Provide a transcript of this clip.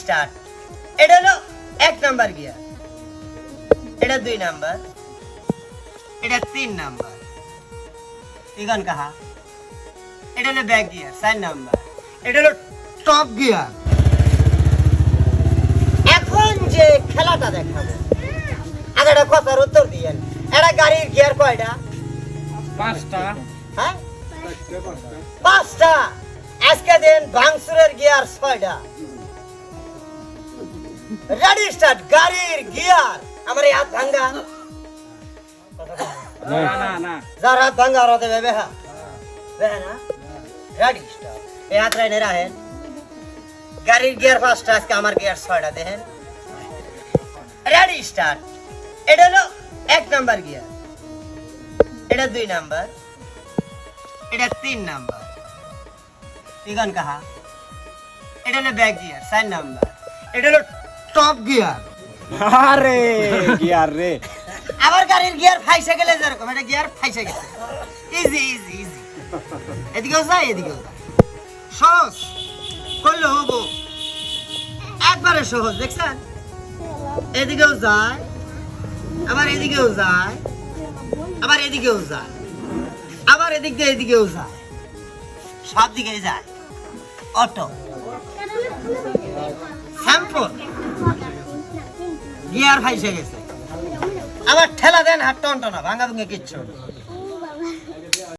Start. এটা হলো 1 number gear, এটা 2 নাম্বার, এটা 3 নাম্বার। ইগন কাহা? এটা হলো ব্যাক গিয়ার 4 নাম্বার, এটা হলো টপ গিয়ার। এখন যে খেলাটা দেখাবো, আগে একটা কথার উত্তর দিয়েন। এটা গাড়ির গিয়ার কয়টা? 5টা। হ্যাঁ 5টা। আজকে দিন ভাঙচুরের গিয়ার 6টা। Ready start. গাড়ির গিয়ার আমার এই হাত ভাঙ্গা, না যার হাত ভাঙ্গা ওরা দেবে বেহা বেহা না। Ready start. এই হাত রাইনে রাখেন। গাড়ির গিয়ার 5টা, আজকে আমার গিয়ার 6টা। দেখেন রেডি স্টার্ট। এটা হলো 1 নাম্বার গিয়ার, এটা 2 নাম্বার, এটা 3 নাম্বার। ইগন কাহা? এটা হলো ব্যাক গিয়ার 4 নাম্বার, এটা হলো টপ গিয়ার। আরে গিয়ার রে। আবার গাড়ির গিয়ার ফাইসে গেলে যেরকম, এটা গিয়ার ফাইসে গেছে। Easy easy easy. এদিকেও যায় এদিকেও যায়, সহজ করলে হবো, একবারে সহজ। দেখছেন এদিকেও যায়, আবার এদিকেও যায়, আবার এদিকেও যায়, আবার এদিক দিয়ে এদিকেও যায়, সব দিকেই যায়। অটো স্যাম্পল গিয়ার ফাইসে গেছে। আবার ঠেলা দেন, হাত টনটনা ভাঙা ভুঙে কিচ্ছু না।